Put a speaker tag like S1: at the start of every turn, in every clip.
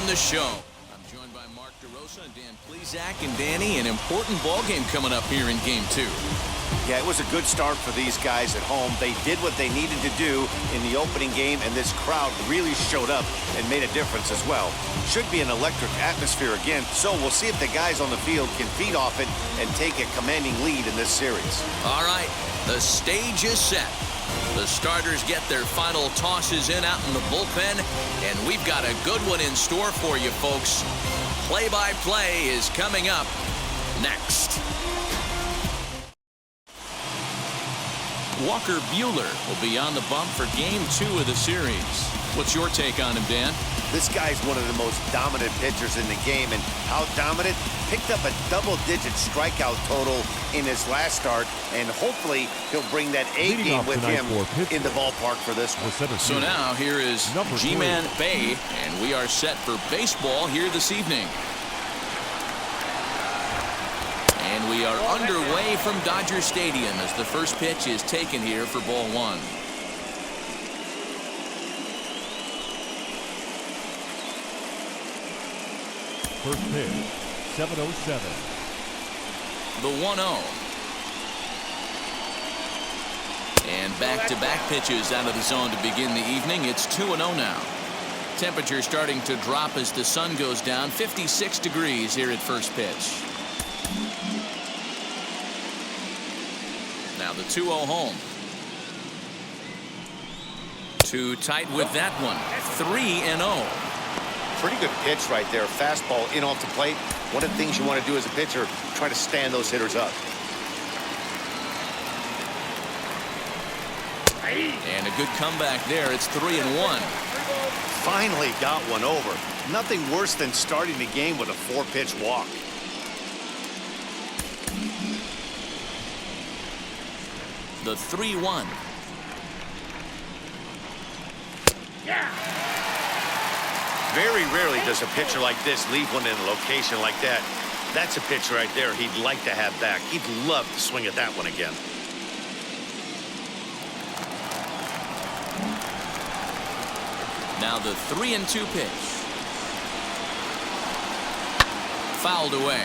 S1: the show. I'm joined by Mark DeRosa and Dan Plesac. And Danny, an important ball game coming up here in Game 2.
S2: Yeah, it was a good start for these guys at home. They did what they needed to do in the opening game, and this crowd really showed up and made a difference as well. Should be an electric atmosphere again, so we'll see if the guys on the field can feed off it and take a commanding lead in this series.
S1: All right, the stage is set. The starters get their final tosses in out in the bullpen, and we've got a good one in store for you, folks. Play-by-play is coming up next. Walker Buehler will be on the bump for Game 2 of the series. What's your take on him, Dan?
S2: This guy's one of the most dominant pitchers in the game, and how dominant? Picked up a double-digit strikeout total in his last start, and hopefully he'll bring that A game with him in the ballpark for this one.
S1: So now here is G-Man Bay, and we are set for baseball here this evening. And we are underway from Dodger Stadium as the first pitch is taken here for ball one.
S3: First pitch, 7:07.
S1: The 1-0. And back-to-back pitches out of the zone to begin the evening. It's 2-0 now. Temperature starting to drop as the sun goes down. 56 degrees here at first pitch. Now the 2-0 home. Too tight with that one. 3-0.
S2: Pretty good pitch right there. Fastball in off the plate. One of the things you want to do as a pitcher, try to stand those hitters up.
S1: And a good comeback there. It's 3-1.
S2: Finally got one over. Nothing worse than starting the game with a 4-pitch walk.
S1: The 3-1.
S2: Very rarely does a pitcher like this leave one in a location like that. That's a pitch right there he'd like to have back. He'd love to swing at that one again.
S1: Now the 3-2 pitch. Fouled away.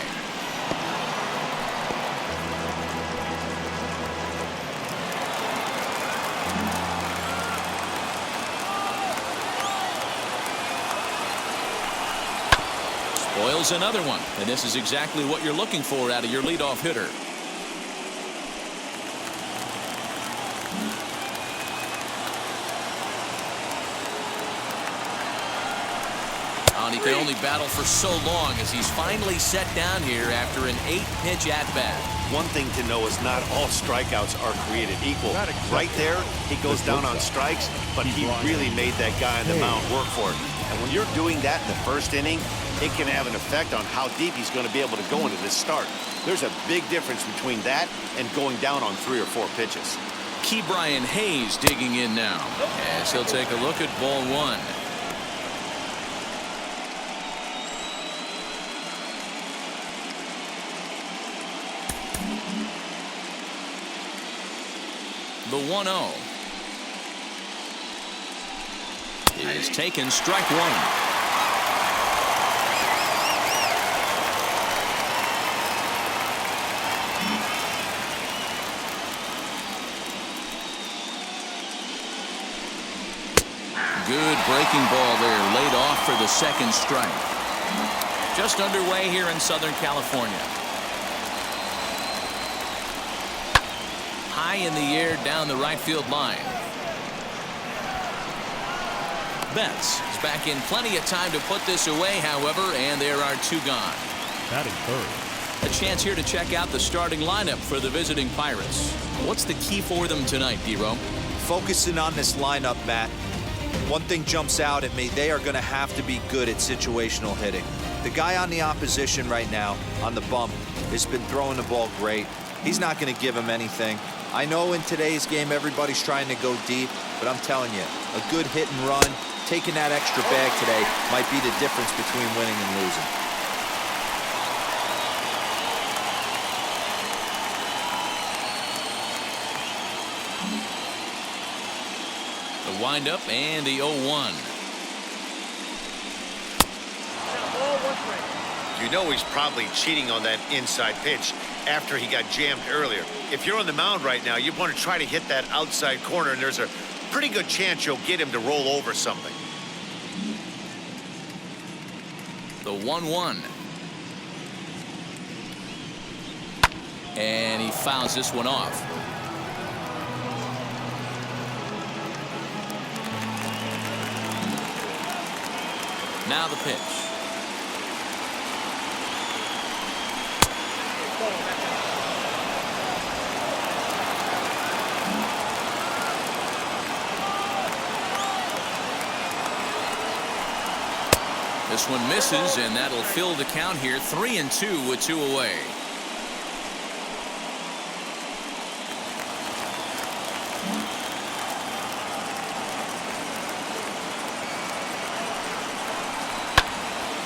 S1: Spoils another one, and this is exactly what you're looking for out of your leadoff hitter. And he can only battle for so long as he's finally set down here after an 8-pitch at-bat.
S2: One thing to know is not all strikeouts are created equal. Right there, he goes down on strikes, but he really made that guy on the mound work for it. And when you're doing that in the first inning, it can have an effect on how deep he's going to be able to go into this start. There's a big difference between that and going down on 3 or 4 pitches.
S1: Key Brian Hayes digging in now as he'll take a look at ball one. The 1-0 is taken, strike one. Good breaking ball there, laid off for the second strike. Just underway here in Southern California. High in the air down the right field line. Betts is back in plenty of time to put this away, however, and there are 2 gone.
S3: Batting third.
S1: A chance here to check out the starting lineup for the visiting Pirates. What's the key for them tonight, D-Ro?
S4: Focusing on this lineup, Matt. One thing jumps out at me. They are going to have to be good at situational hitting. The guy on the opposition right now on the bump has been throwing the ball great. He's not going to give him anything. I know in today's game everybody's trying to go deep, but I'm telling you, a good hit and run, taking that extra bag today might be the difference between winning and losing. The windup and the 0-1.
S2: you know he's probably cheating on that inside pitch after he got jammed earlier. If you're on the mound right now, you want to try to hit that outside corner, and there's a pretty good chance you'll get him to roll over something.
S1: The 1-1. And he fouls this one off. Now the pitch. This one misses, and that'll fill the count here. 3-2 with 2 away.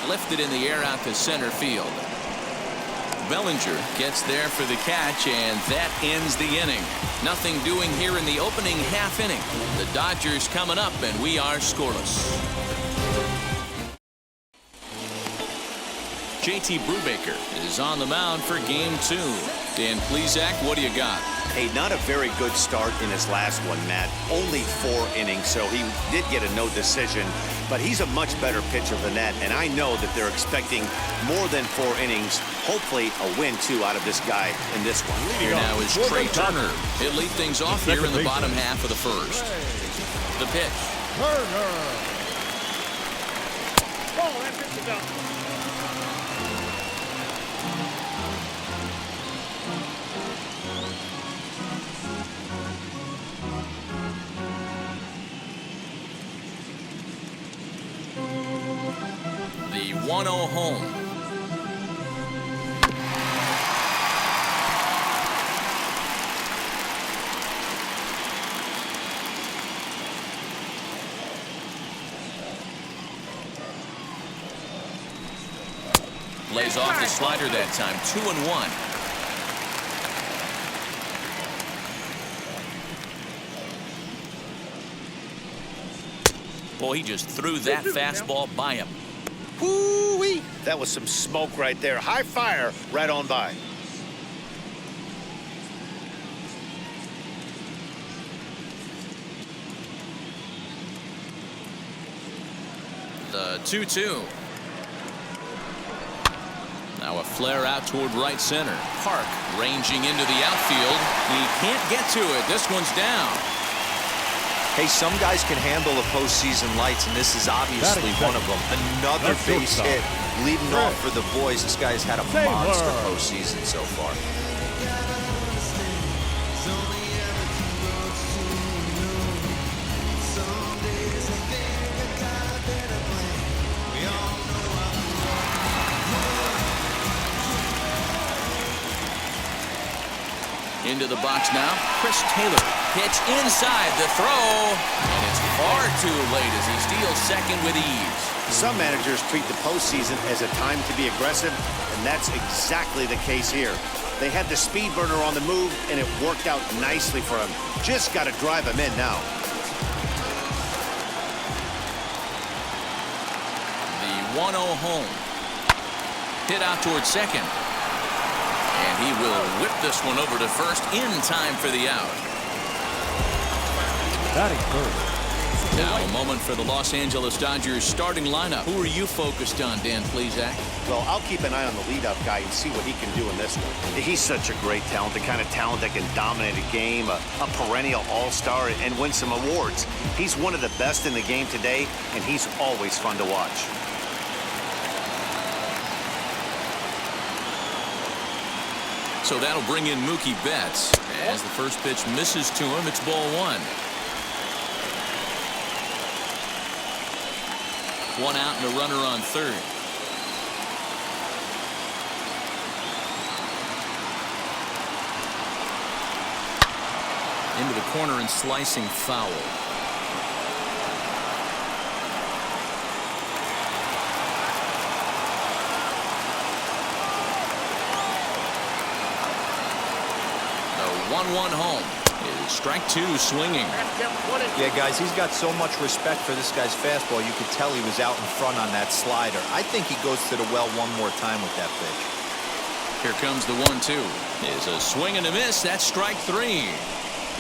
S1: Lifted in the air out to center field. Bellinger gets there for the catch, and that ends the inning. Nothing doing here in the opening half inning. The Dodgers coming up, and we are scoreless. JT Brubaker is on the mound for game 2. Dan Plesac, what do you got?
S2: Hey, not a very good start in his last one, Matt. Only 4 innings, so he did get a no decision. But he's a much better pitcher than that, and I know that they're expecting more than 4 innings. Hopefully a win, too, out of this guy in this one.
S1: Here now is Trey Turner. He'll lead things off here in the bottom half of the first. The pitch.
S5: Turner. Ball, that's it to go.
S1: The 1-0 home. Lays off the slider that time. 2-1. Boy, he just threw that fastball by him.
S2: Woo-wee! That was some smoke right there. High fire right on by.
S1: The 2-2. Now a flare out toward right center. Park ranging into the outfield. He can't get to it. This one's down.
S4: Hey, some guys can handle the postseason lights, and this is obviously one of them. Another base hit leading off for the boys. This guy's had a monster postseason so far.
S1: Into the box now. Chris Taylor. Pitch inside the throw. And it's far too late as he steals second with ease.
S2: Some managers treat the postseason as a time to be aggressive, and that's exactly the case here. They had the speed burner on the move, and it worked out nicely for him. Just got to drive him in now.
S1: The 1-0 home. Hit out towards second. And he will whip this one over to first in time for the out.
S3: Batting third.
S1: Now a moment for the Los Angeles Dodgers starting lineup. Who are you focused on, Dan Plesac?
S2: Well, I'll keep an eye on the leadoff guy and see what he can do in this one. He's such a great talent, the kind of talent that can dominate a game, a perennial all-star, and win some awards. He's one of the best in the game today, and he's always fun to watch.
S1: So that'll bring in Mookie Betts. As the first pitch misses to him, it's ball 1. 1 out and a runner on third. Into the corner and slicing foul. The 1-1 home. is strike two swinging.
S4: Yeah, guys, he's got so much respect for this guy's fastball. You could tell he was out in front on that slider. I think he goes to the well one more time with that pitch.
S1: Here comes the 1-2. Is a swing and a miss. That's strike three.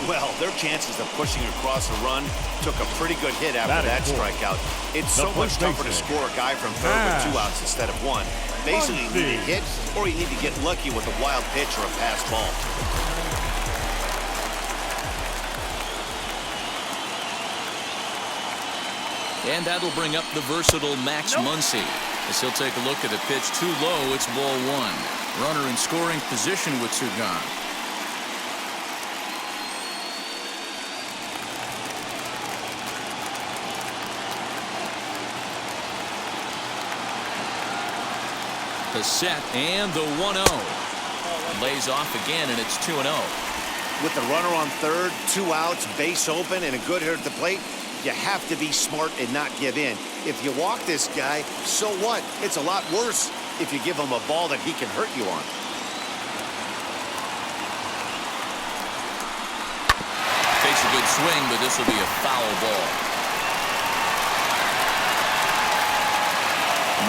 S2: Well, their chances of pushing across a run took a pretty good hit after that strikeout. It's so much tougher to score a guy from third with 2 outs instead of 1. Basically, you need to hit or you need to get lucky with a wild pitch or a pass ball.
S1: And that'll bring up the versatile Max Muncy. As he'll take a look at a pitch too low, it's ball 1. Runner in scoring position with 2 gone. The set and the 1-0. Lays off again, and it's 2-0.
S2: With the runner on third, 2 outs, base open, and a good hitter at the plate, you have to be smart and not give in. If you walk this guy, so what? It's a lot worse if you give him a ball that he can hurt you on.
S1: Takes a good swing, but this will be a foul ball.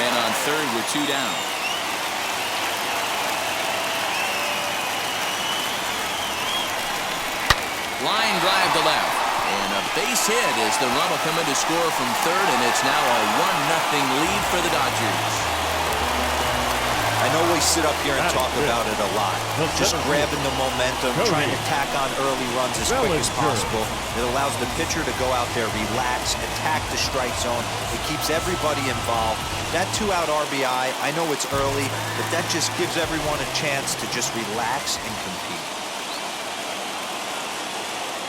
S1: Men on third with 2 down. Line drive to left. And a base hit as the run will come in to score from third, and it's now a 1-0 lead for the Dodgers.
S4: I know we sit up here and talk about it a lot. Just grabbing the momentum, trying to tack on early runs as quick as possible. It allows the pitcher to go out there, relax, attack the strike zone. It keeps everybody involved. That 2-out RBI, I know it's early, but that just gives everyone a chance to just relax and compete.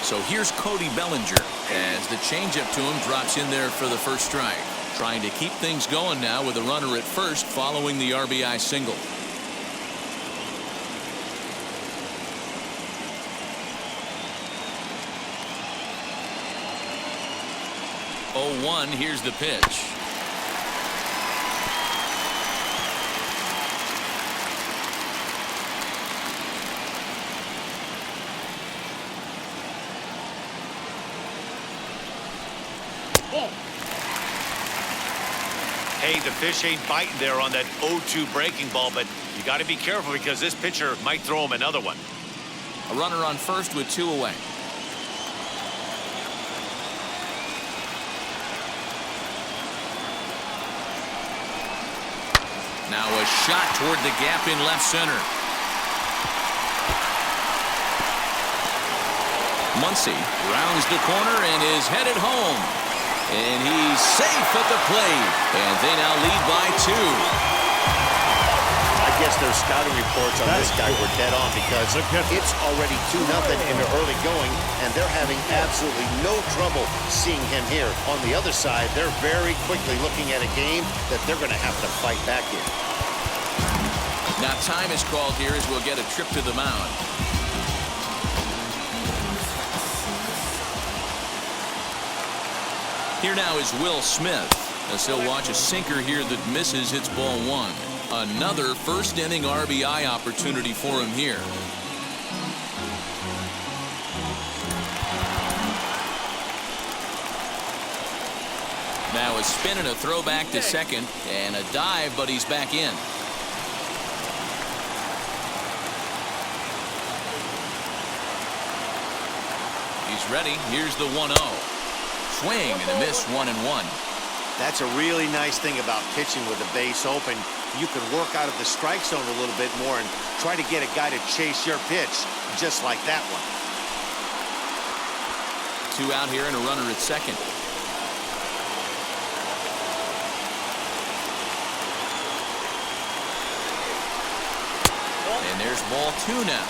S1: So here's Cody Bellinger as the changeup to him drops in there for the first strike. Trying to keep things going now with a runner at first following the RBI single. Oh, 1, here's the pitch.
S2: Hey, the fish ain't biting there on that 0-2 breaking ball, but you got to be careful because this pitcher might throw him another one.
S1: A runner on first with 2 away. Now a shot toward the gap in left center. Muncy rounds the corner and is headed home. And he's safe at the plate. And they now lead by 2.
S2: I guess their scouting reports on this guy were dead on because it's already 2-0 in the early going, and they're having absolutely no trouble seeing him here. On the other side, they're very quickly looking at a game that they're going to have to fight back in.
S1: Now time is called here as we'll get a trip to the mound. Here now is Will Smith as he'll watch a sinker here that misses. Hits ball 1. Another first inning RBI opportunity for him here. Now a spin and a throwback to second and a dive, but he's back in. He's ready. Here's the 1-0. Swing and a miss, 1-1.
S2: That's a really nice thing about pitching with the base open. You can work out of the strike zone a little bit more and try to get a guy to chase your pitch, just like that one.
S1: 2 out here and a runner at second. And there's ball 2 now.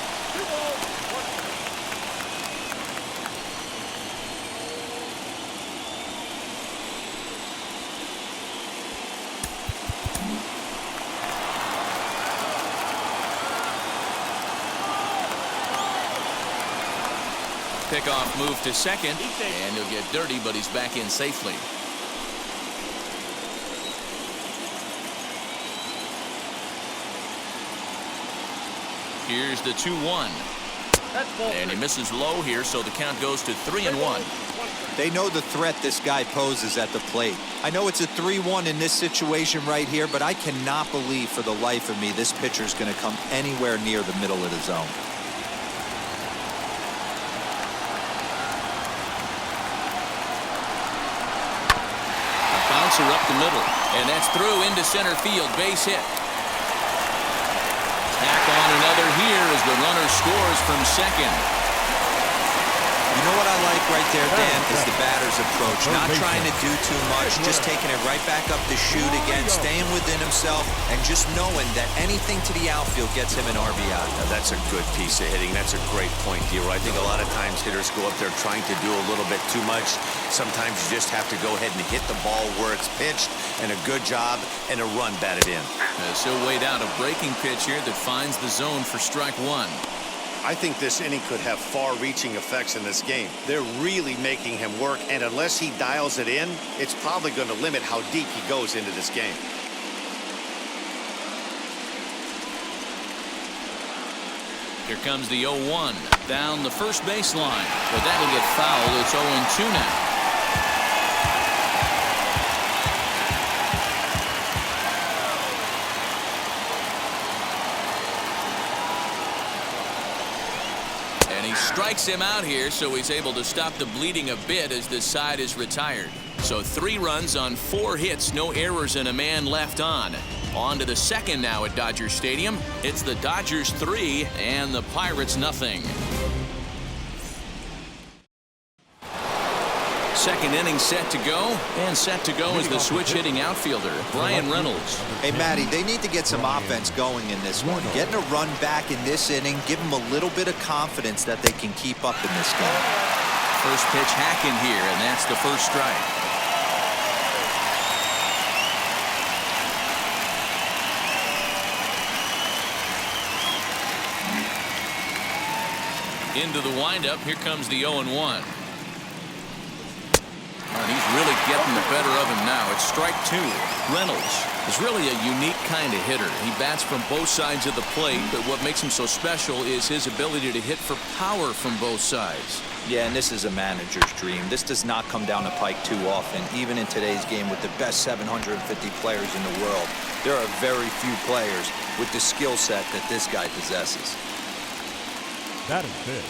S1: Pickoff move to second, and he'll get dirty, but he's back in safely. Here's the 2-1.
S5: That's ball
S1: And he
S5: 3.
S1: misses low here, so the count goes to 3-1.
S4: They know the threat this guy poses at the plate. I know it's a 3-1 in this situation right here, but I cannot believe for the life of me this pitcher is going to come anywhere near the middle of the zone.
S1: A bouncer up the middle, and that's through into center field. Base hit. Tack on another here as the runner scores from second.
S4: You know what I like right there, Dan, is the batter's approach. Not trying to do too much, just taking it right back up the chute again, staying within himself, and just knowing that anything to the outfield gets him an RBI.
S2: Now, that's a good piece of hitting. That's a great point, Dero. I think a lot of times hitters go up there trying to do a little bit too much. Sometimes you just have to go ahead and hit the ball where it's pitched, and a good job, and a run batted in.
S1: So weighed out a breaking pitch here that finds the zone for strike one.
S2: I think this inning could have far-reaching effects in this game. They're really making him work, and unless he dials it in, it's probably going to limit how deep he goes into this game.
S1: Here comes the 0-1 down the first baseline, but that'll get fouled. It's 0-2 now. And he strikes him out here, so he's able to stop the bleeding a bit as this side is retired. So 3 runs on 4 hits, no errors, and a man left on. On to the second now at Dodger Stadium. It's the Dodgers 3 and the Pirates nothing. Second inning set to go, and set to go is the switch-hitting outfielder, Brian Reynolds.
S4: Hey, Matty, they need to get some offense going in this one. Getting a run back in this inning, give them a little bit of confidence that they can keep up in this game.
S1: First pitch hacking here, and that's the first strike. Into the windup, here comes the 0-1. And he's really getting the better of him now. It's strike 2. Reynolds is really a unique kind of hitter. He bats from both sides of the plate, but what makes him so special is his ability to hit for power from both sides.
S4: Yeah, and this is a manager's dream. This does not come down the pike too often, even in today's game with the best 750 players in the world. There are very few players with the skill set that this guy possesses.
S3: That is big.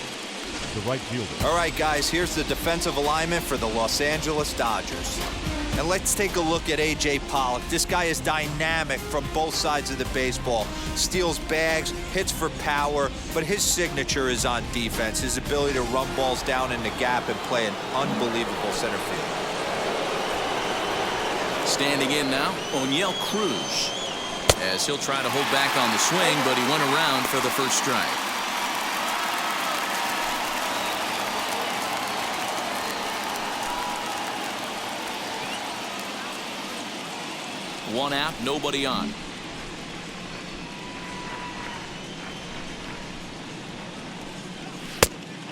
S3: The right fielder.
S4: All right, guys, here's the defensive alignment for the Los Angeles Dodgers. And let's take a look at A.J. Pollock. This guy is dynamic from both sides of the baseball. Steals bags, hits for power, but his signature is on defense. His ability to run balls down in the gap and play an unbelievable center field.
S1: Standing in now, O'Neill Cruz. As he'll try to hold back on the swing, but he went around for the first strike. One out, nobody on.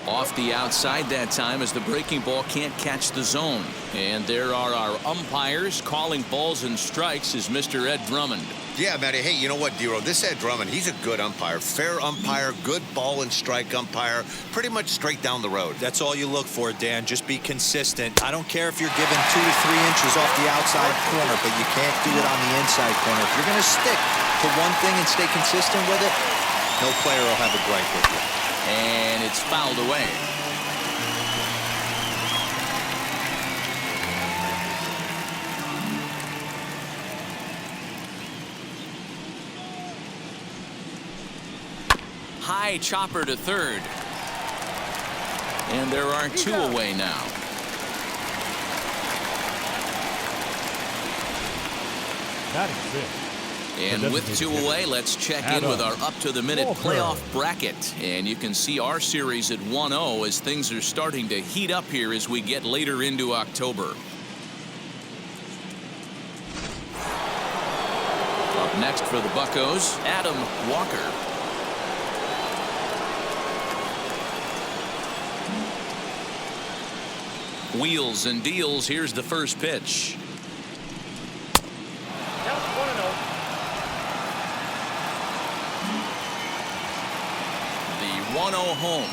S1: Off the outside that time as the breaking ball can't catch the zone. And there are our umpires calling balls and strikes is Mr. Ed Drummond.
S2: Yeah, Matty. Hey, you know what, Dero? This Ed Drummond, he's a good umpire. Fair umpire, good ball and strike umpire. Pretty much straight down the road.
S4: That's all you look for, Dan. Just be consistent. I don't care if you're given 2 to 3 inches off the outside corner, but you can't do it on the inside corner. If you're going to stick to one thing and stay consistent with it, no player will have a gripe with you.
S1: And it's fouled away. High chopper to third. And there are 2 away now.
S3: That is big.
S1: And with 2 away, let's check in with our up-to-the-minute playoff bracket. And you can see our series at 1-0 as things are starting to heat up here as we get later into October. Up next for the Buccos, Adam Walker. Wheels and deals. Here's the first pitch.
S5: Count 1-0.
S1: The 1-0 home.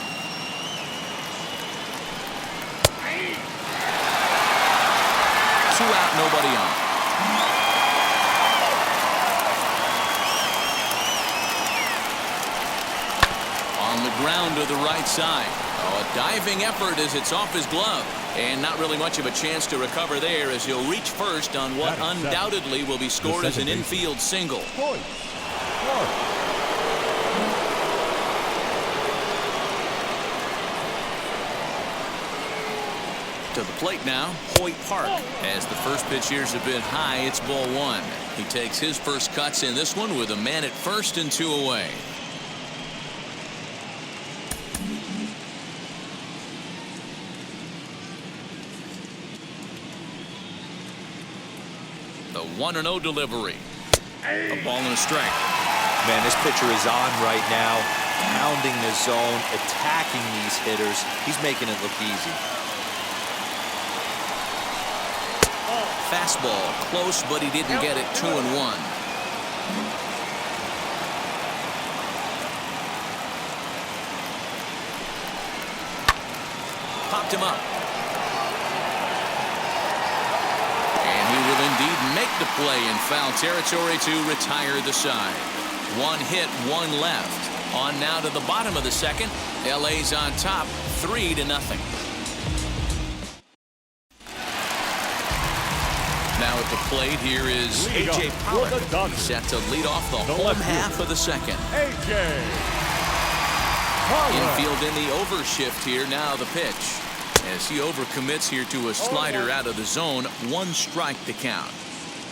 S1: nobody on. On the ground to the right side. Oh, a diving effort as it's off his glove. And not really much of a chance to recover there as he'll reach first on what undoubtedly will be scored as an infield single.
S3: Point.
S1: To the plate now, Hoyt Park. As the first pitch here's a bit high, it's ball one. He takes his first cuts in this one with a man at first and 2 away. The 1-0 delivery. A ball and a strike.
S4: Man, this pitcher is on right now, pounding the zone, attacking these hitters. He's making it look easy.
S1: Fastball close, but he didn't get it. 2-1. Popped him up. And he will indeed make the play in foul territory to retire the side. 1 hit, 1 left. On now to the bottom of the second. LA's on top, 3-0. Now at the plate here is A.J. Pollock, set to lead off the home half of the second.
S3: A.J. Pollock.
S1: Infield in the overshift here. Now the pitch. As he overcommits here to a slider out of the zone. 1 strike to count.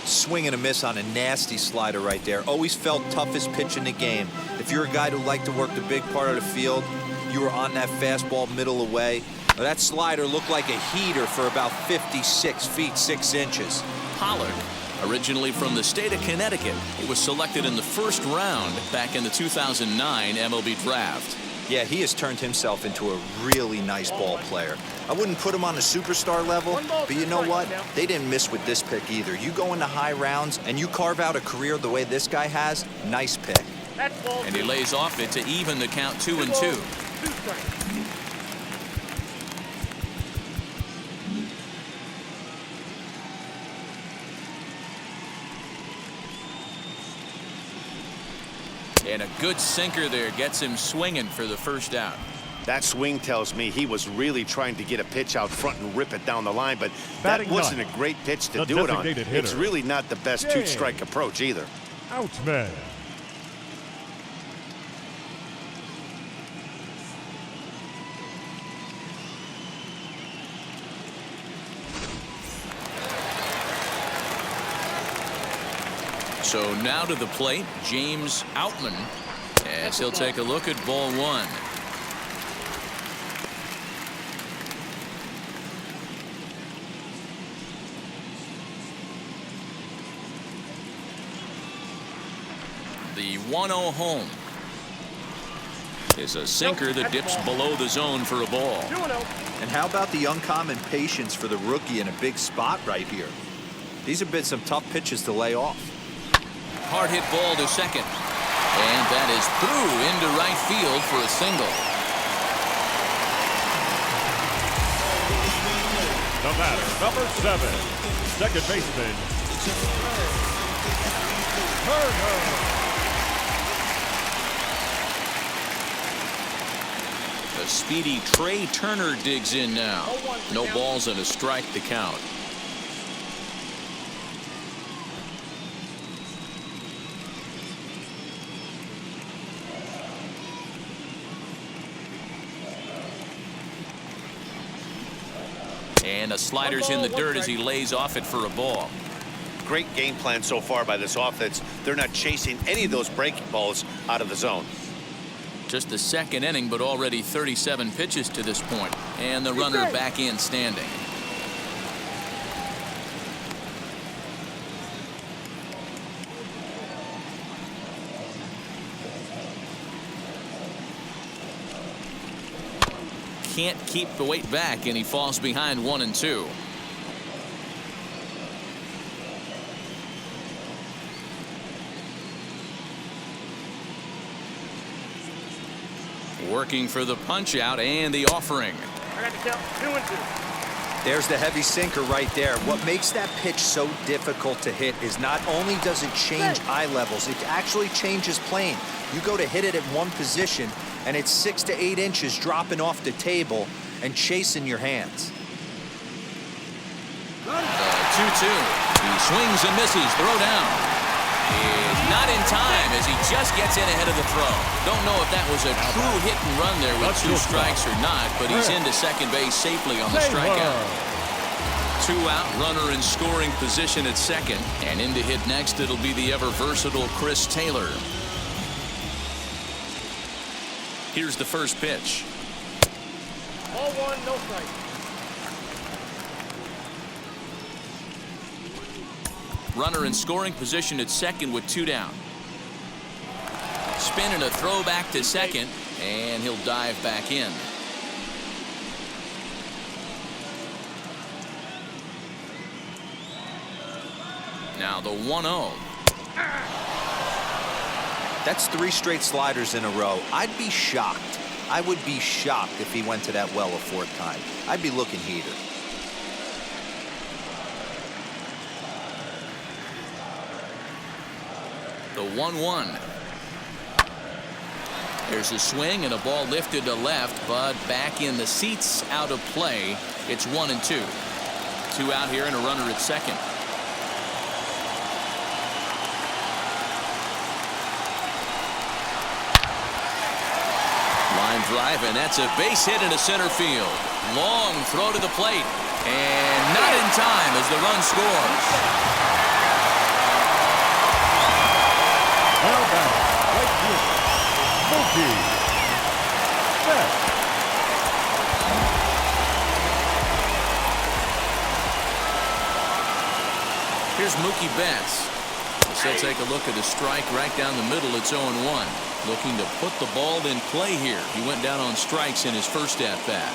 S4: Swing and a miss on a nasty slider right there. Always felt toughest pitch in the game. If you're a guy who liked to work the big part of the field, you were on that fastball middle away. That slider looked like a heater for about 56 feet 6 inches.
S1: Pollock, originally from the state of Connecticut, he was selected in the first round back in the 2009 MLB draft.
S4: Yeah, he has turned himself into a really nice ball player. I wouldn't put him on a superstar level, but you know what? They didn't miss with this pick either. You go into high rounds and you carve out a career the way this guy has, nice pick.
S1: And he lays off it to even the count 2-2. And a good sinker there gets him swinging for the first out.
S2: That swing tells me he was really trying to get a pitch out front and rip it down the line, but
S3: Batting
S2: that wasn't
S3: ninth,
S2: a great pitch to
S3: the
S2: do it on.
S3: designated
S2: It's
S3: hitter,
S2: really not the best
S3: James.
S2: 2-strike approach either.
S3: Outman.
S1: So now to the plate, James Outman, as he'll take a look at ball one. The 1-0 home is a sinker that dips below the zone for a ball.
S4: And how about the uncommon patience for the rookie in a big spot right here? These have been some tough pitches to lay off.
S1: Hard hit ball to second. And that is through into right field for a single.
S3: The batter, number 7, second baseman, Turner.
S1: The speedy Trey Turner digs in now. No balls and a strike to count. And a slider's in the dirt as he lays off it for a ball.
S2: Great game plan so far by this offense. They're not chasing any of those breaking balls out of the zone.
S1: Just the second inning, but already 37 pitches to this point. And the runner back in standing. Can't keep the weight back, and he falls behind 1-2. Working for the punch out and the offering.
S5: I got to count 2-2.
S4: There's the heavy sinker right there. What makes that pitch so difficult to hit is not only does it change eye levels, it actually changes plane. You go to hit it at one position, and it's 6 to 8 inches dropping off the table and chasing your hands.
S1: 2-2. He swings and misses. Throw down. Is not in time as he just gets in ahead of the throw. Don't know if that was a true hit and run there with 2 strikes or not, but he's into second base safely on the strikeout. 2 out, runner in scoring position at second, and in to hit next it'll be the ever versatile Chris Taylor. Here's the first pitch.
S5: Ball 1, no strike.
S1: Runner in scoring position at second with 2 down. Spin and a throw back to second, and he'll dive back in. Now the 1-0.
S4: That's 3 straight sliders in a row. I'd be shocked. I would be shocked if he went to that well a 4th time. I'd be looking heater.
S1: The 1-1. There's a swing and a ball lifted to left, but back in the seats, out of play. It's 1-2. 2 out here and a runner at second. Line drive, and that's a base hit into center field. Long throw to the plate, and not in time as the run scores.
S3: Now back, right fielder, Mookie Betts.
S1: Here's Mookie Betts. He'll take a look at a strike right down the middle. It's 0-1. Looking to put the ball in play here. He went down on strikes in his first at-bat.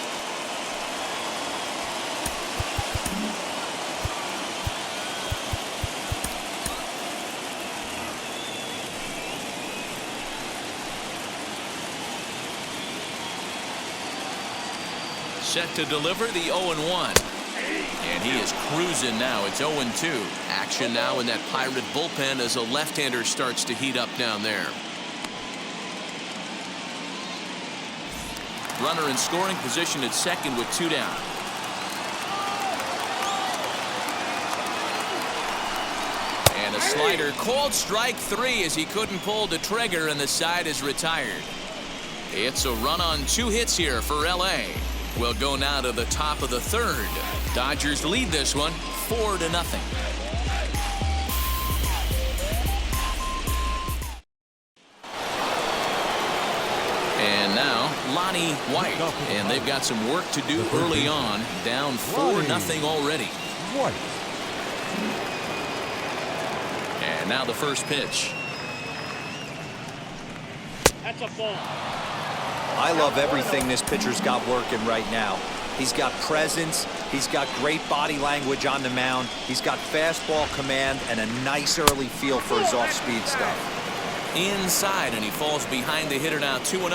S1: Set to deliver the 0-1. And he is cruising now. It's 0-2. Action now in that Pirate bullpen as a left-hander starts to heat up down there. Runner in scoring position at second with 2 down. And a slider called strike 3 as he couldn't pull the trigger and the side is retired. It's a run on 2 hits here for LA. We'll go now to the top of the 3rd. Dodgers lead this one 4-0. And now Lonnie White, and they've got some work to do early on. Down 4-0 already.
S3: White.
S1: And now the first pitch.
S5: That's a ball.
S4: I love everything this pitcher's got working right now. He's got presence. He's got great body language on the mound. He's got fastball command and a nice early feel for his off-speed stuff.
S1: Inside, and he falls behind the hitter now 2-0.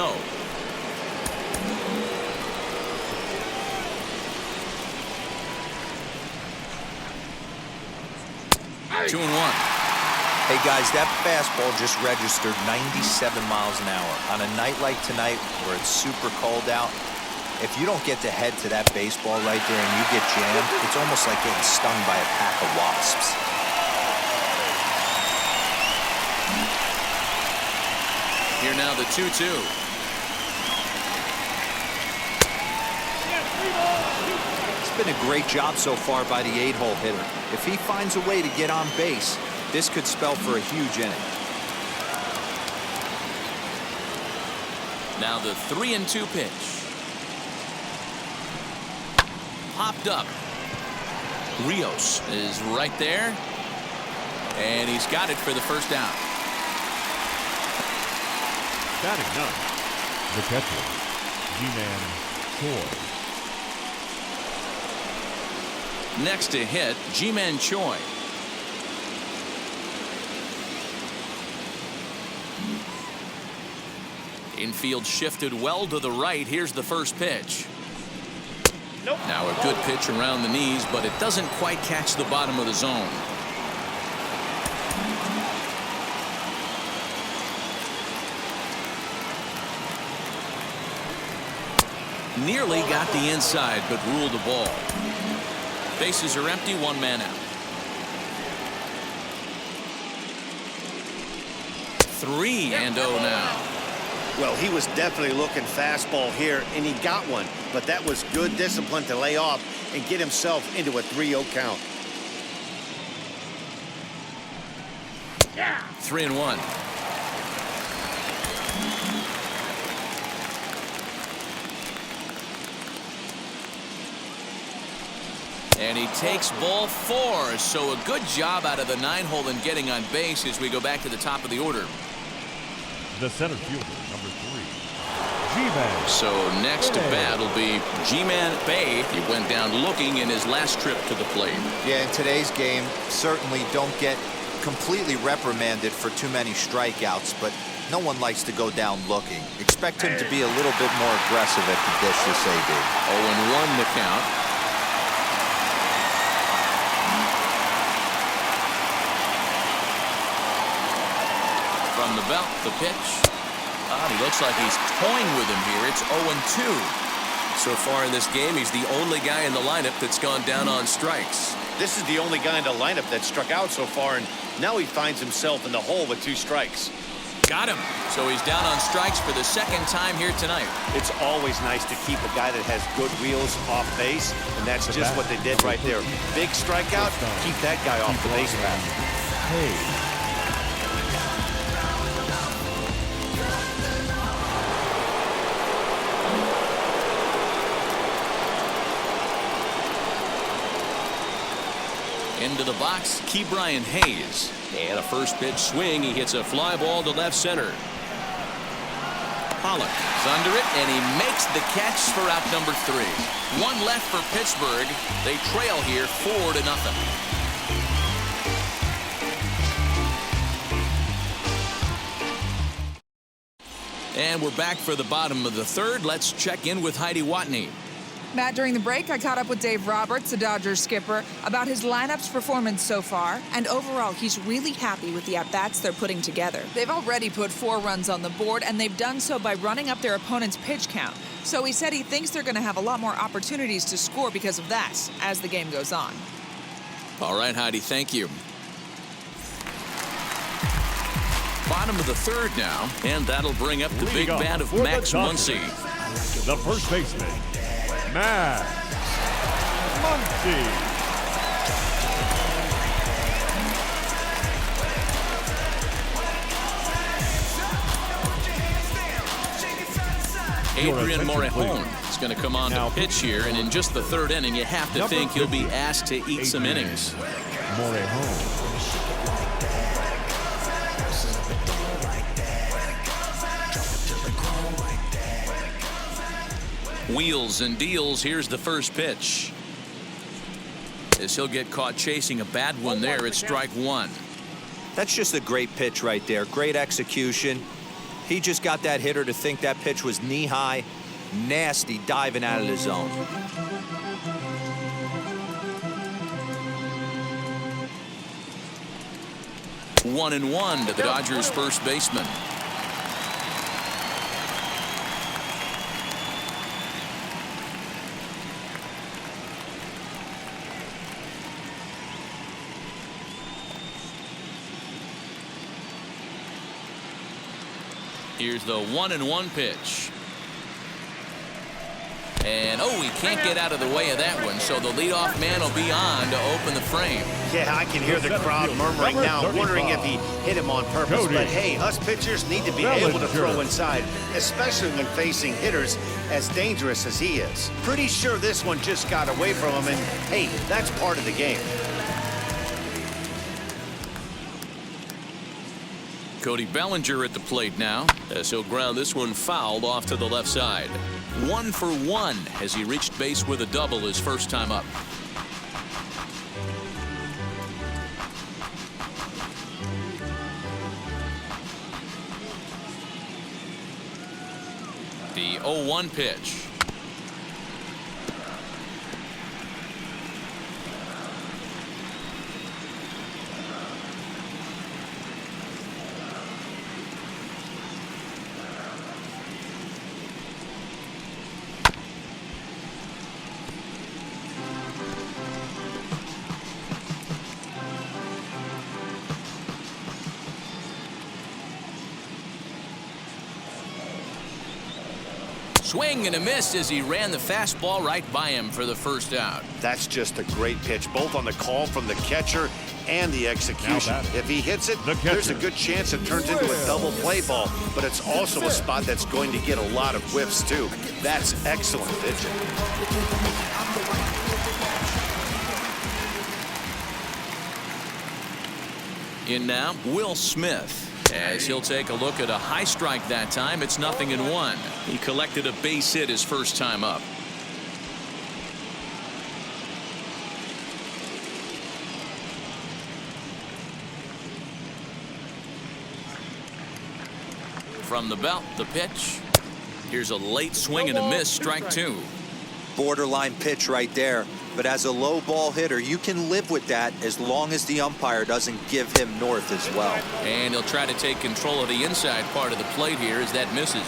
S1: 2-1.
S4: Hey guys, that fastball just registered 97 miles an hour. On a night like tonight where it's super cold out, if you don't get to head to that baseball right there and you get jammed, it's almost like getting stung by a pack of wasps.
S1: Here now the 2-2.
S4: It's been a great job so far by the 8-hole hitter. If he finds a way to get on base, this could spell for a huge inning.
S1: Now the 3-2 pitch. Popped up. Rios is right there. And he's got it for the first out.
S3: Batting 9th, the catcher, G-Man Choi.
S1: Next to hit, Ji-Man Choi. Infield shifted well to the right. Here's the first pitch.
S5: Nope.
S1: Now a good pitch around the knees, but it doesn't quite catch the bottom of the zone. Nearly got the inside, but ruled the ball. Bases are empty, one man out. 3-0 now.
S2: Well, he was definitely looking fastball here, and he got one. But that was good discipline to lay off and get himself into a 3-0 count.
S1: 3-1. And he takes ball 4. So a good job out of the 9-hole in getting on base as we go back to the top of the order.
S3: The center fielder, number 3, G-Man.
S1: So next to bat will be G-Man Bay. He went down looking in his last trip to the plate.
S4: Yeah, in today's game, certainly don't get completely reprimanded for too many strikeouts, but no one likes to go down looking. Expect him to be a little bit more aggressive at the dish this AB.
S1: 0-1 the count. From the belt, the pitch. He looks like he's toying with him here. It's 0-2. So far in this game, he's the only guy in the lineup that's gone down on strikes.
S2: This is the only guy in the lineup that struck out so far, and now he finds himself in the hole with 2 strikes.
S1: Got him. So he's down on strikes for the second time here tonight.
S2: It's always nice to keep a guy that has good wheels off base, and that's just what they did right there. Big strikeout, keep that guy off the base path.
S3: Hey.
S1: Into the box, Ke'Bryan Hayes. And a first pitch swing. He hits a fly ball to left center. Pollock is under it, and he makes the catch for out number 3. 1 left for Pittsburgh. They trail here 4-0. And we're back for the bottom of the 3rd. Let's check in with Heidi Watney.
S6: Matt, during the break, I caught up with Dave Roberts, the Dodgers skipper, about his lineup's performance so far, and overall, he's really happy with the at-bats they're putting together. They've already put 4 runs on the board, and they've done so by running up their opponent's pitch count. So he said he thinks they're going to have a lot more opportunities to score because of that as the game goes on.
S1: All right, Heidi, thank you. Bottom of the 3rd now, and that'll bring up the big bat of Max Muncy.
S3: The first baseman, Max Muncy.
S1: Adrian Morejon is going to come on to pitch here, and in just the 3rd inning, you have to think he'll be asked to eat some innings.
S3: Morejon.
S1: Wheels and deals. Here's the first pitch. As he'll get caught chasing a bad one there, it's strike 1.
S4: That's just a great pitch right there. Great execution. He just got that hitter to think that pitch was knee-high. Nasty diving out of the zone.
S1: One and one to the Dodgers' first baseman. Here's the 1-1 pitch. And, he can't get out of the way of that one, so the leadoff man will be on to open the frame.
S2: Yeah, I can hear the crowd murmuring now, wondering if he hit him on purpose. But, hey, us pitchers need to be able to throw inside, especially when facing hitters as dangerous as he is. Pretty sure this one just got away from him, and, hey, that's part of the game.
S1: Cody Bellinger at the plate now, as he'll ground this one fouled off to the left side. 1 for 1 as he reached base with a double his first time up. The 0-1 pitch. Swing and a miss as he ran the fastball right by him for the first out.
S2: That's just a great pitch, both on the call from the catcher and the execution. If he hits it, there's a good chance it turns into a double play ball, but it's also a spot that's going to get a lot of whiffs too. That's excellent pitching.
S1: In now, Will Smith. As he'll take a look at a high strike that time, it's 0-1. He collected a base hit his first time up. From the belt, the pitch. Here's a late swing and a miss, strike 2.
S4: Borderline pitch right there. But as a low ball hitter, you can live with that as long as the umpire doesn't give him north as well.
S1: And he'll try to take control of the inside part of the plate here as that misses.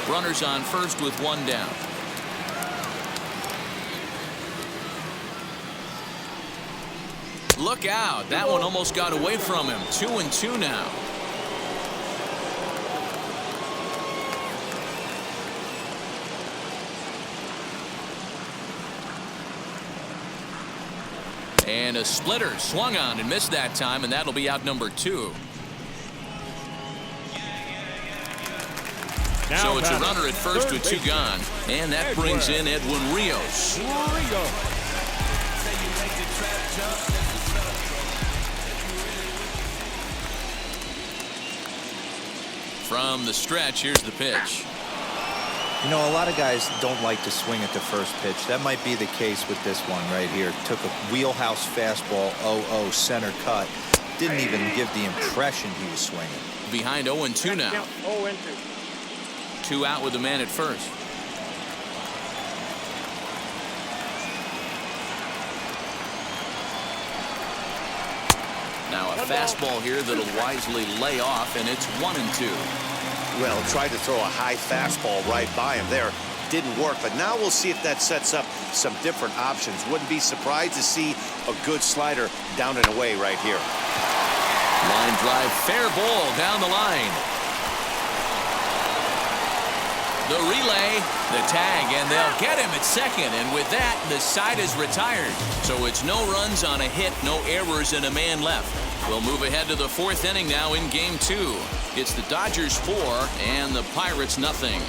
S1: Runners on first with one down. Look out. That one almost got away from him. 2-2 now. And a splitter swung on and missed that time, and that'll be out number 2. So it's a runner at first with 2 gone, and that brings in Edwin Rios. From the stretch, here's the pitch.
S4: You know, a lot of guys don't like to swing at the first pitch. That might be the case with this one right here. Took a wheelhouse fastball, 0-0 center cut. Didn't even give the impression he was swinging.
S1: Behind 0-2 now. 2 out with the man at first. Now a fastball here that'll wisely lay off, and it's 1-2.
S2: Well, tried to throw a high fastball right by him there. Didn't work, but now we'll see if that sets up some different options. Wouldn't be surprised to see a good slider down and away right here.
S1: Line drive, fair ball down the line. The relay, the tag, and they'll get him at second. And with that, the side is retired. So it's no runs on a hit, no errors, and a man left. We'll move ahead to the 4th inning now in Game 2. It's the Dodgers 4 and the Pirates nothing.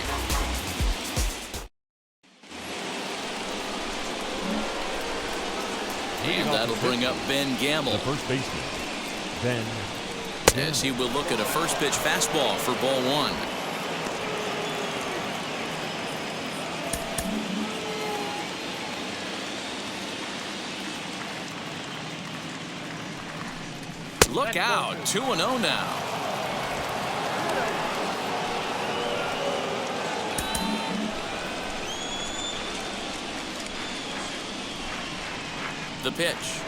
S1: And that'll bring up Ben Gamble.
S3: The first baseman, Ben Gamble.
S1: As he will look at a first pitch fastball for ball 1. Look out, 2-0 now. The pitch.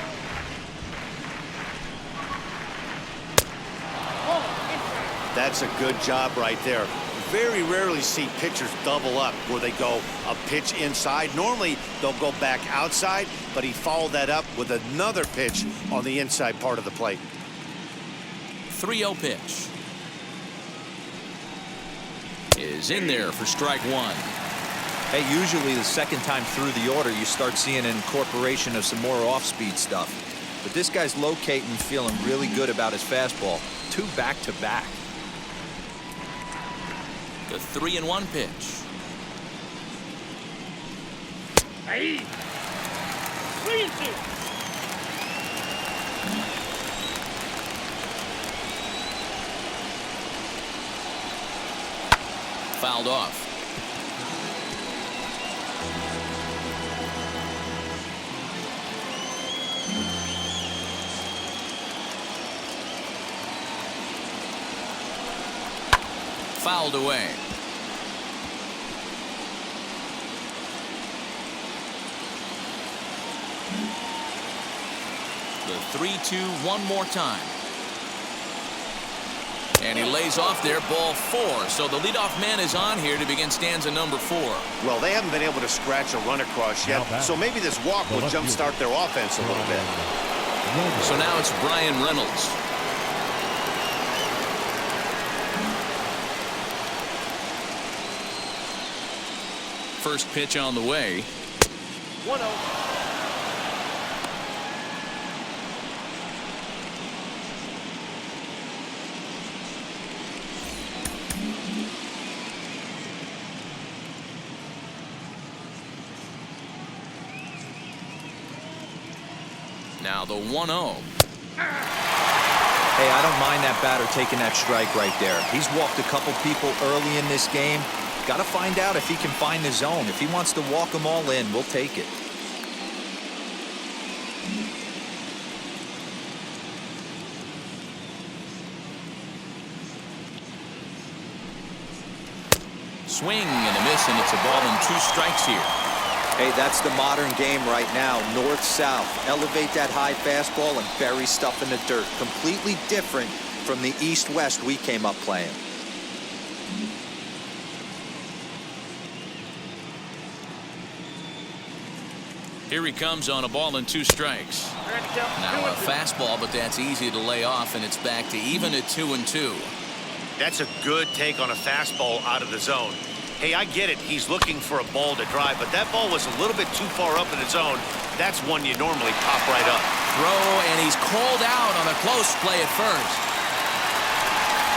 S2: That's a good job right there. Very rarely see pitchers double up where they go a pitch inside. Normally they'll go back outside, but he followed that up with another pitch on the inside part of the plate.
S1: 3-0 pitch is in there for strike 1.
S4: Hey, usually the second time through the order, you start seeing an incorporation of some more off-speed stuff. But this guy's locating, feeling really good about his fastball. 2 back-to-back.
S1: The 3-1 pitch.
S5: Hey. 3-2.
S1: Fouled off. Fouled away. The 3-2 one more time. And he lays off there, ball 4. So the leadoff man is on here to begin stanza number 4.
S2: Well, they haven't been able to scratch a run across yet, so maybe this walk will jumpstart their offense a little bit.
S1: So now it's Brian Reynolds. First pitch on the way.
S5: 1-0.
S1: Now the 1-0.
S4: Hey, I don't mind that batter taking that strike right there. He's walked a couple people early in this game. Got to find out if he can find the zone. If he wants to walk them all in, we'll take it.
S1: Swing and a miss, and it's a ball and 2 strikes here.
S4: Hey, that's the modern game right now. North-south. Elevate that high fastball and bury stuff in the dirt. Completely different from the east-west we came up playing.
S1: Here he comes on a ball and 2 strikes. Now a fastball, but that's easy to lay off, and it's back to even at 2-2.
S2: That's a good take on a fastball out of the zone. Hey, I get it. He's looking for a ball to drive, but that ball was a little bit too far up in the zone. That's one you normally pop right up.
S1: Throw, and he's called out on a close play at first.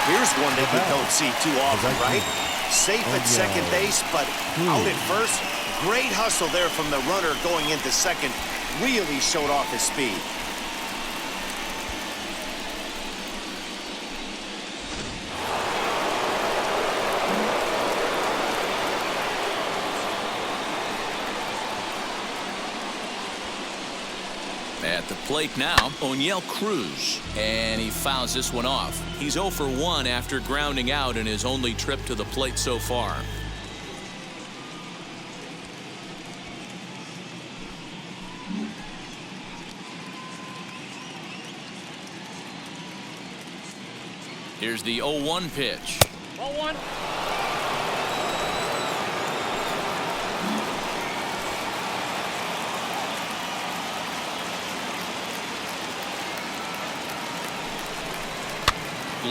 S2: Here's one that we don't see too often, right? Safe at second base, but out at first. Great hustle there from the runner going into second. Really showed off his speed.
S1: At the plate now, O'Neill Cruz, and he fouls this one off. He's 0 for 1 after grounding out in his only trip to the plate so far. Here's the 0-1 pitch.
S5: 1-1.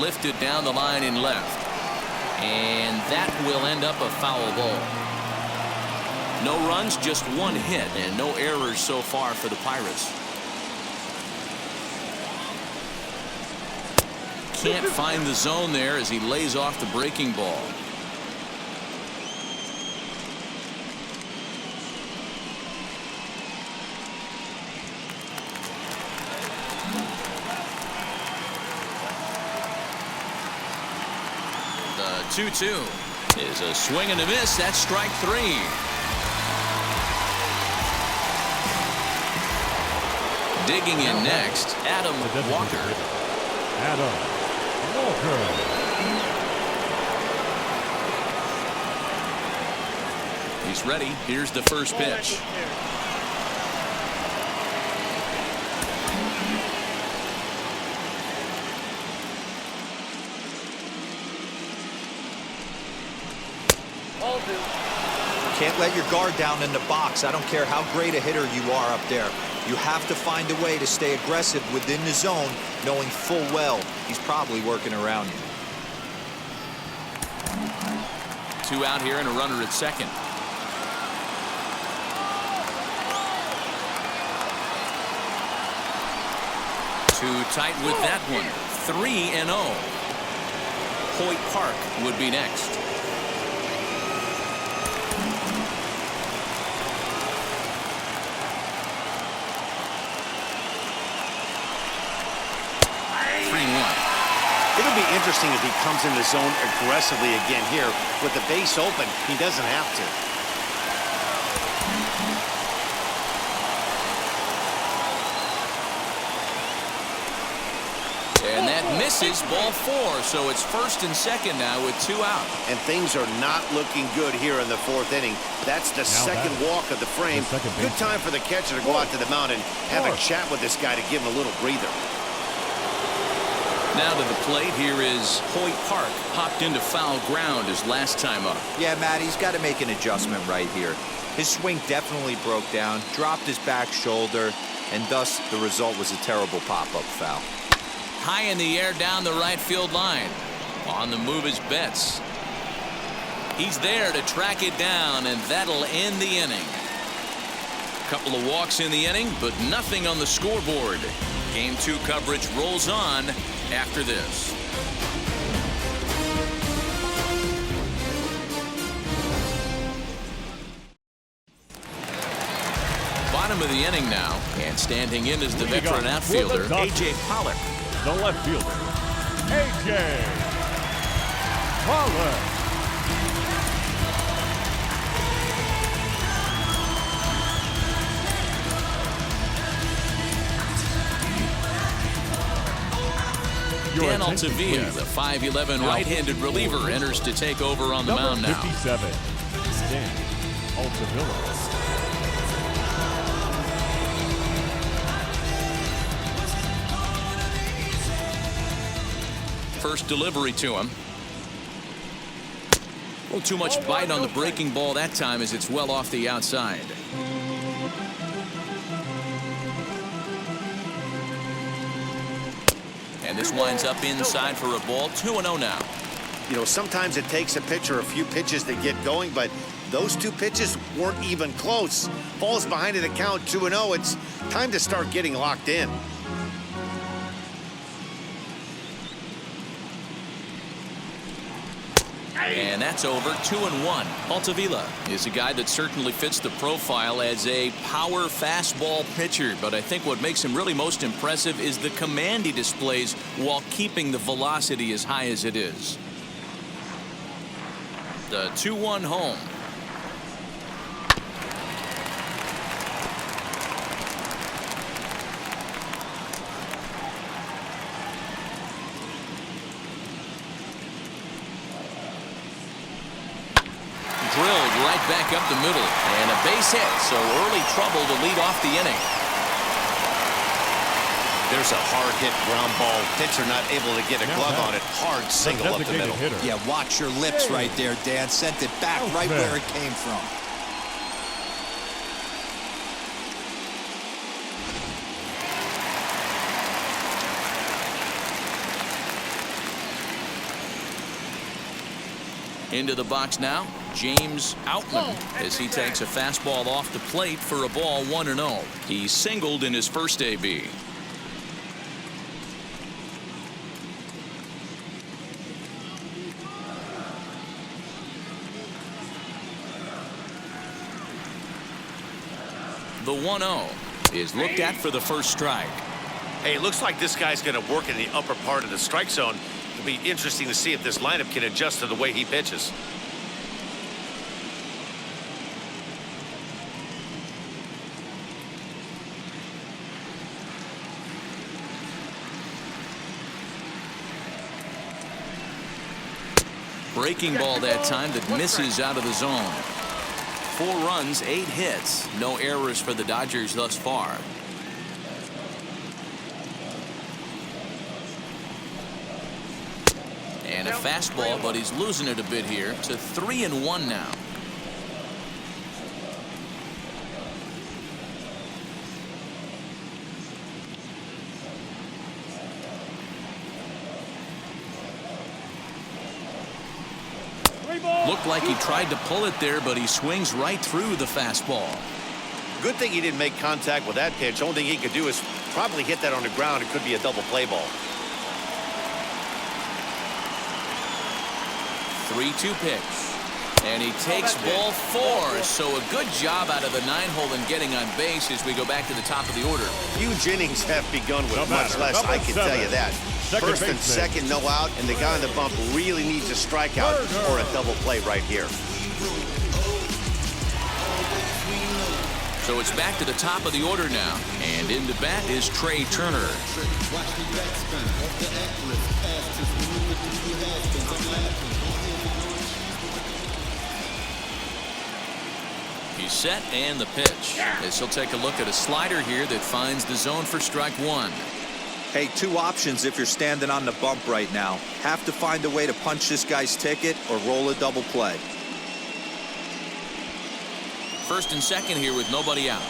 S1: Lifted down the line in left, and that will end up a foul ball. No runs, just 1 hit, and no errors so far for the Pirates. Can't find the zone there as he lays off the breaking ball. The 2-2 is a swing and a miss. That's strike 3. Digging in next, Adam Walker.
S3: Adam Walker.
S1: He's ready. Here's the first pitch.
S4: Can't let your guard down in the box. I don't care how great a hitter you are up there. You have to find a way to stay aggressive within the zone, knowing full well he's probably working around you.
S1: 2 out here and a runner at second. Too tight with that one. 3-0. Hoyt Park would be next.
S2: It'll be interesting if he comes in the zone aggressively again here. With the base open, he doesn't have to.
S1: And that misses, ball 4, so it's first and second now with 2 out.
S2: And things are not looking good here in the 4th inning. That's the second walk of the frame. Good time for the catcher to go out to the mound and have a chat with this guy to give him a little breather.
S1: Now to the plate, here is Hoyt Park. Hopped into foul ground his last time up.
S4: Yeah, Matt, he's got to make an adjustment right here. His swing definitely broke down, dropped his back shoulder, and thus the result was a terrible pop-up foul.
S1: High in the air down the right field line. On the move is Betts. He's there to track it down, and that'll end the inning. Couple of walks in the inning, but nothing on the scoreboard. Game 2 coverage rolls on after this. Bottom of the inning now, and standing in is the veteran outfielder, A.J. Pollock.
S3: The left fielder, A.J. Pollock.
S1: Dan Altavilla, the 5'11" right-handed reliever, enters to take over on the mound now.
S3: 57, Dan Altavilla.
S1: First delivery to him. A little too much bite on the breaking ball that time as it's well off the outside. And this winds up inside for a ball. 2-0 now.
S2: You know, sometimes it takes a pitcher a few pitches to get going, but those 2 pitches weren't even close. Falls behind in the count, 2-0. It's time to start getting locked in.
S1: And that's over. 2-1. Altavilla is a guy that certainly fits the profile as a power fastball pitcher, but I think what makes him really most impressive is the command he displays while keeping the velocity as high as it is. The 2-1 home. Drilled right back up the middle, and a base hit, so early trouble to lead off the inning.
S2: There's a hard hit ground ball. Pitcher not able to get a glove on it. Hard single up the middle.
S3: Hitter.
S4: Yeah, watch your lips right there, Dan. Sent it back right where it came from.
S1: Into the box now, James Outman, as he takes a fastball off the plate for a ball. 1-0. He singled in his first AB. The 1-0 is looked at for the first strike.
S2: Hey, it looks like this guy's going to work in the upper part of the strike zone. It'll be interesting to see if this lineup can adjust to the way he pitches.
S1: Breaking ball that time that misses out of the zone. 4 runs, 8 hits. No errors for the Dodgers thus far. And a fastball, but he's losing it a bit here to 3-1 now. Looked like he tried to pull it there, but he swings right through the fastball.
S2: Good thing he didn't make contact with that pitch. Only thing he could do is probably hit that on the ground. It could be a double play ball.
S1: 3-2 pitch. And he takes ball 4. So a good job out of the 9-hole in getting on base as we go back to the top of the order.
S2: Huge innings have begun with much less, I can tell you that. First and second, no out, and the guy on the bump really needs a strikeout or a double play right here.
S1: So it's back to the top of the order now, and into bat is Trey Turner. He's set, and the pitch. As he'll take a look at a slider here that finds the zone for strike 1.
S4: Hey, 2 options if you're standing on the bump right now. Have to find a way to punch this guy's ticket or roll a double play.
S1: First and second here with nobody out.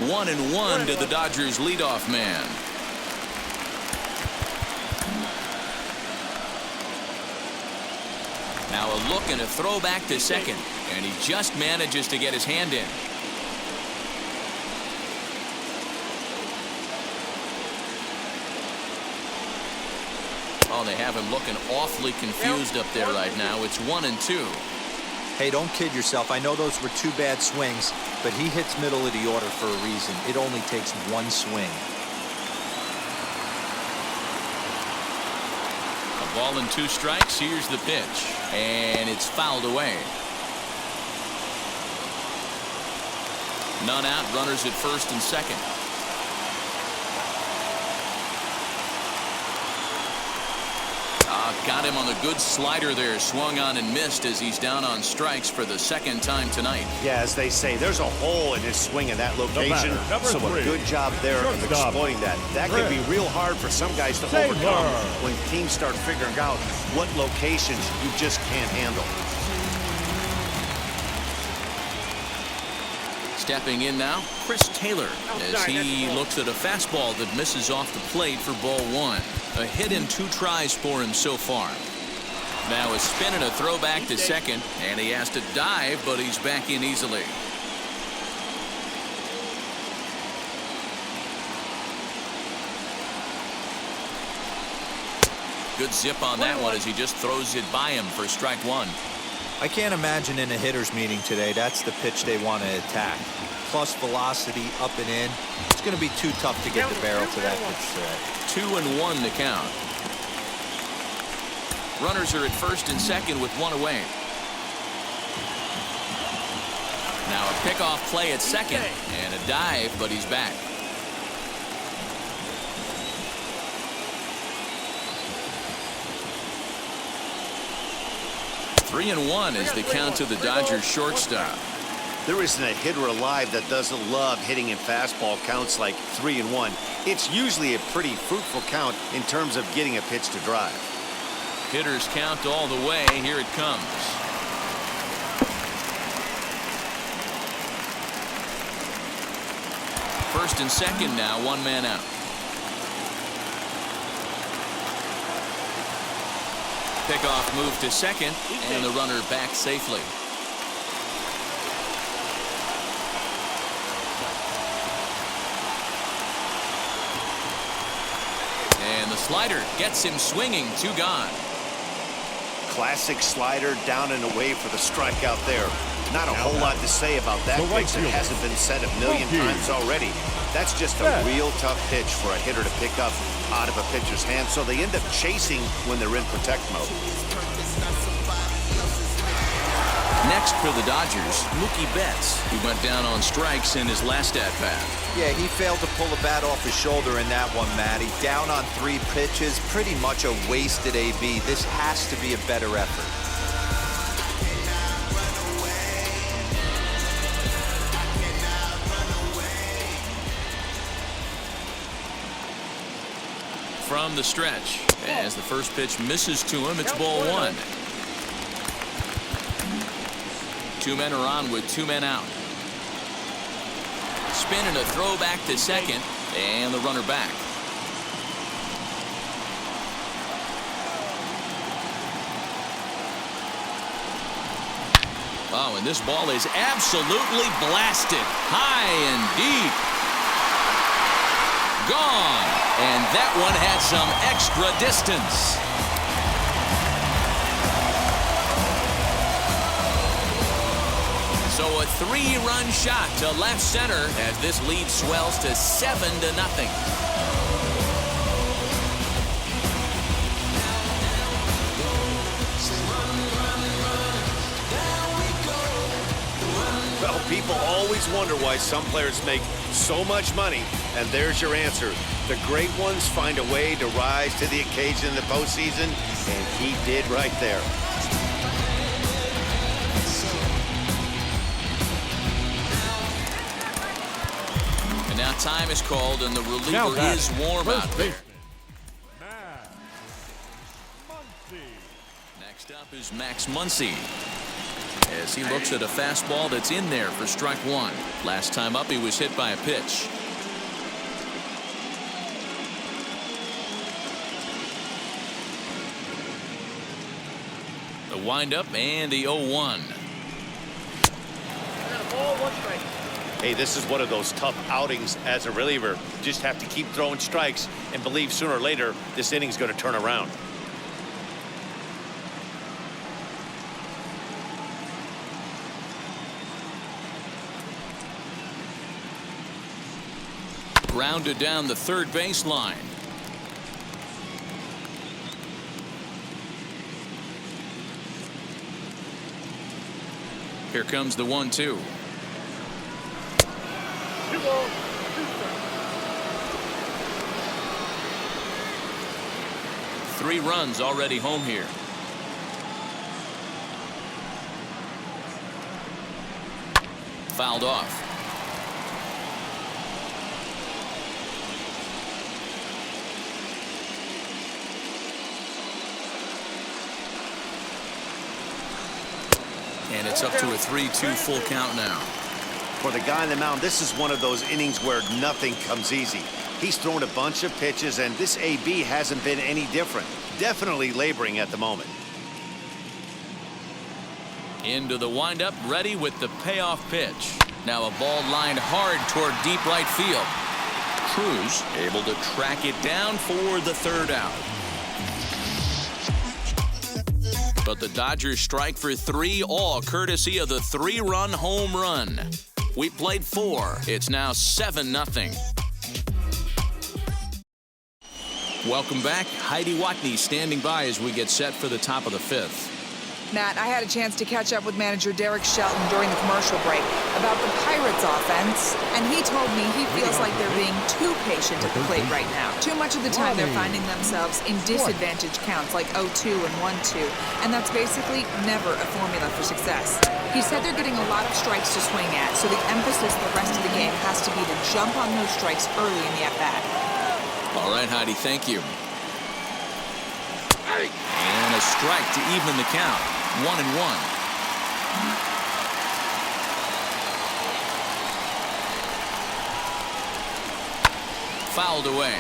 S1: 1-1 to the Dodgers leadoff man. Now a look and a throw back to second, and he just manages to get his hand in. Oh, they have him looking awfully confused up there right now. It's 1-2.
S4: Hey, don't kid yourself. I know those were 2 bad swings, but he hits middle of the order for a reason. It only takes 1 swing.
S1: A ball and 2 strikes. Here's the pitch, and it's fouled away. None out. Runners at first and second. Got him on the good slider there. Swung on and missed as he's down on strikes for the 2nd time tonight.
S2: Yeah, as they say, there's a hole in his swing in that location. So a good job there of exploiting that. That can be real hard for some guys to overcome when teams start figuring out what locations you just can't handle.
S1: Stepping in now, Chris Taylor, as he looks at a fastball that misses off the plate for ball 1. A hit in 2 tries for him so far. Now a spin and a throw back to second, and he has to dive, but he's back in easily. Good zip on that one as he just throws it by him for strike 1.
S4: I can't imagine in a hitter's meeting today that's the pitch they want to attack. Plus velocity up and in. It's going to be too tough to get the barrel to that pitch today.
S1: 2-1 to count. Runners are at first and second with 1 away. Now a pickoff play at second and a dive, but he's back. Three and 1 is the count to the Dodgers shortstop.
S2: There isn't a hitter alive that doesn't love hitting in fastball counts like 3-1. It's usually a pretty fruitful count in terms of getting a pitch to drive.
S1: Hitters count all the way. Here it comes. First and second now, 1 man out. Pickoff move to second, and the runner back safely. And the slider gets him swinging. 2 gone.
S2: Classic slider down and away for the strikeout there. Not a whole lot to say about that pitch that hasn't been said a million times already. That's just a real tough pitch for a hitter to pick up out of a pitcher's hand, so they end up chasing when they're in protect mode.
S1: Next for the Dodgers, Mookie Betts, who went down on strikes in his last at-bat.
S4: Yeah, he failed to pull the bat off his shoulder in that one, Matty. Down on 3 pitches, pretty much a wasted AB. This has to be a better effort.
S1: From the stretch, as the first pitch misses to him, it's ball 1. 2 men are on with 2 men out. Spin and a throw back to second, and the runner back. Oh, and this ball is absolutely blasted. High and deep. Gone. And that one had some extra distance. So a 3-run shot to left center as this lead swells to 7-0.
S2: Well, people always wonder why some players make so much money, and there's your answer. The great ones find a way to rise to the occasion in the postseason, and he did right there.
S1: And now time is called, and the reliever is warm out there. Next up is Max Muncy, as he looks at a fastball that's in there for strike 1. Last time up, he was hit by a pitch. The windup and the 0-1.
S5: Ball, 1 strike.
S2: Hey, this is one of those tough outings as a reliever. You just have to keep throwing strikes and believe sooner or later this inning's going to turn around.
S1: Grounded down the third baseline. Here comes the 1-2.
S5: 2 balls, 2 strikes.
S1: 3 runs already home here. Fouled off. And it's up to a 3-2 full count now.
S2: For the guy on the mound, this is one of those innings where nothing comes easy. He's thrown a bunch of pitches, and this AB hasn't been any different. Definitely laboring at the moment.
S1: Into the windup, ready with the payoff pitch. Now a ball lined hard toward deep right field. Cruz able to track it down for the 3rd out. But the Dodgers strike for 3, all courtesy of the 3-run home run. We played 4. It's now 7-0. Welcome back. Heidi Watney standing by as we get set for the top of the 5th.
S6: Matt, I had a chance to catch up with manager Derek Shelton during the commercial break about the Pirates offense, and he told me he feels like they're being too patient at the plate right now. Too much of the time they're finding themselves in disadvantage counts like 0-2 and 1-2, and that's basically never a formula for success. He said they're getting a lot of strikes to swing at, so the emphasis the rest of the game has to be to jump on those strikes early in the at-bat.
S1: All right, Heidi, thank you. And a strike to even the count. 1-1. Fouled away.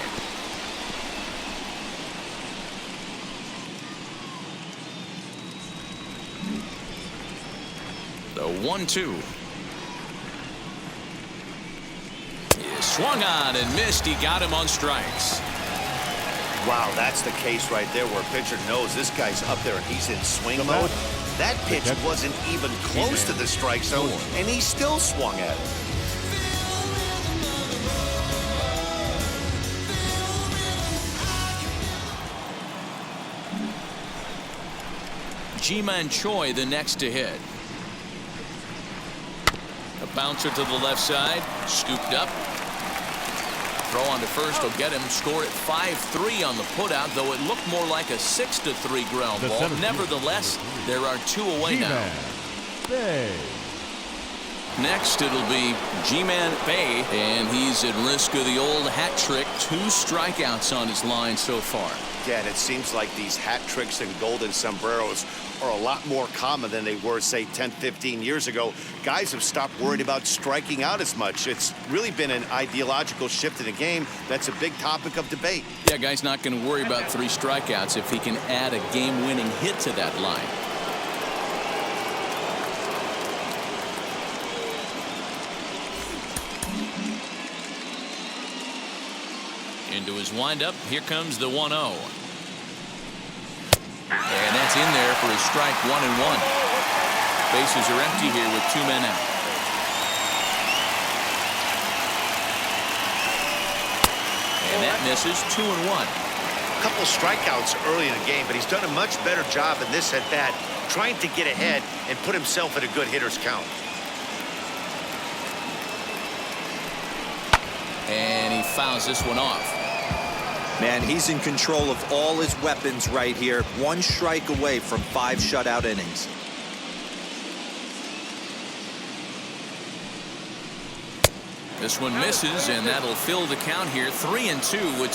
S1: The 1-2. He swung on and missed. He got him on strikes.
S2: Wow, that's the case right there where a pitcher knows this guy's up there and he's in swing mode. That pitch wasn't even close to the strike zone, and he still swung at it.
S1: Ji-Man Choi the next to hit. A bouncer to the left side, scooped up. Throw on to first will get him. Score at 5-3 on the putout, though it looked more like a 6-3 ground ball. Nevertheless, there are 2 away now. Next, it'll be Ji-Man Bae, and he's at risk of the old hat trick. 2 strikeouts on his line so far.
S2: Yeah, and it seems like these hat tricks and golden sombreros are a lot more common than they were, say, 10, 15 years ago. Guys have stopped worrying about striking out as much. It's really been an ideological shift in the game. That's a big topic of debate.
S1: Yeah, guy's not going to worry about 3 strikeouts if he can add a game-winning hit to that line. Into his windup, here comes the 1-0. And that's in there for his strike, 1-1. Bases are empty here with 2 men out. And that misses, 2-1.
S2: A couple strikeouts early in the game, but he's done a much better job in this at-bat, trying to get ahead and put himself at a good hitter's count.
S1: And he fouls this one off.
S4: Man, he's in control of all his weapons right here. 1 strike away from 5 shutout innings.
S1: This one misses, and that'll fill the count here. 3-2 with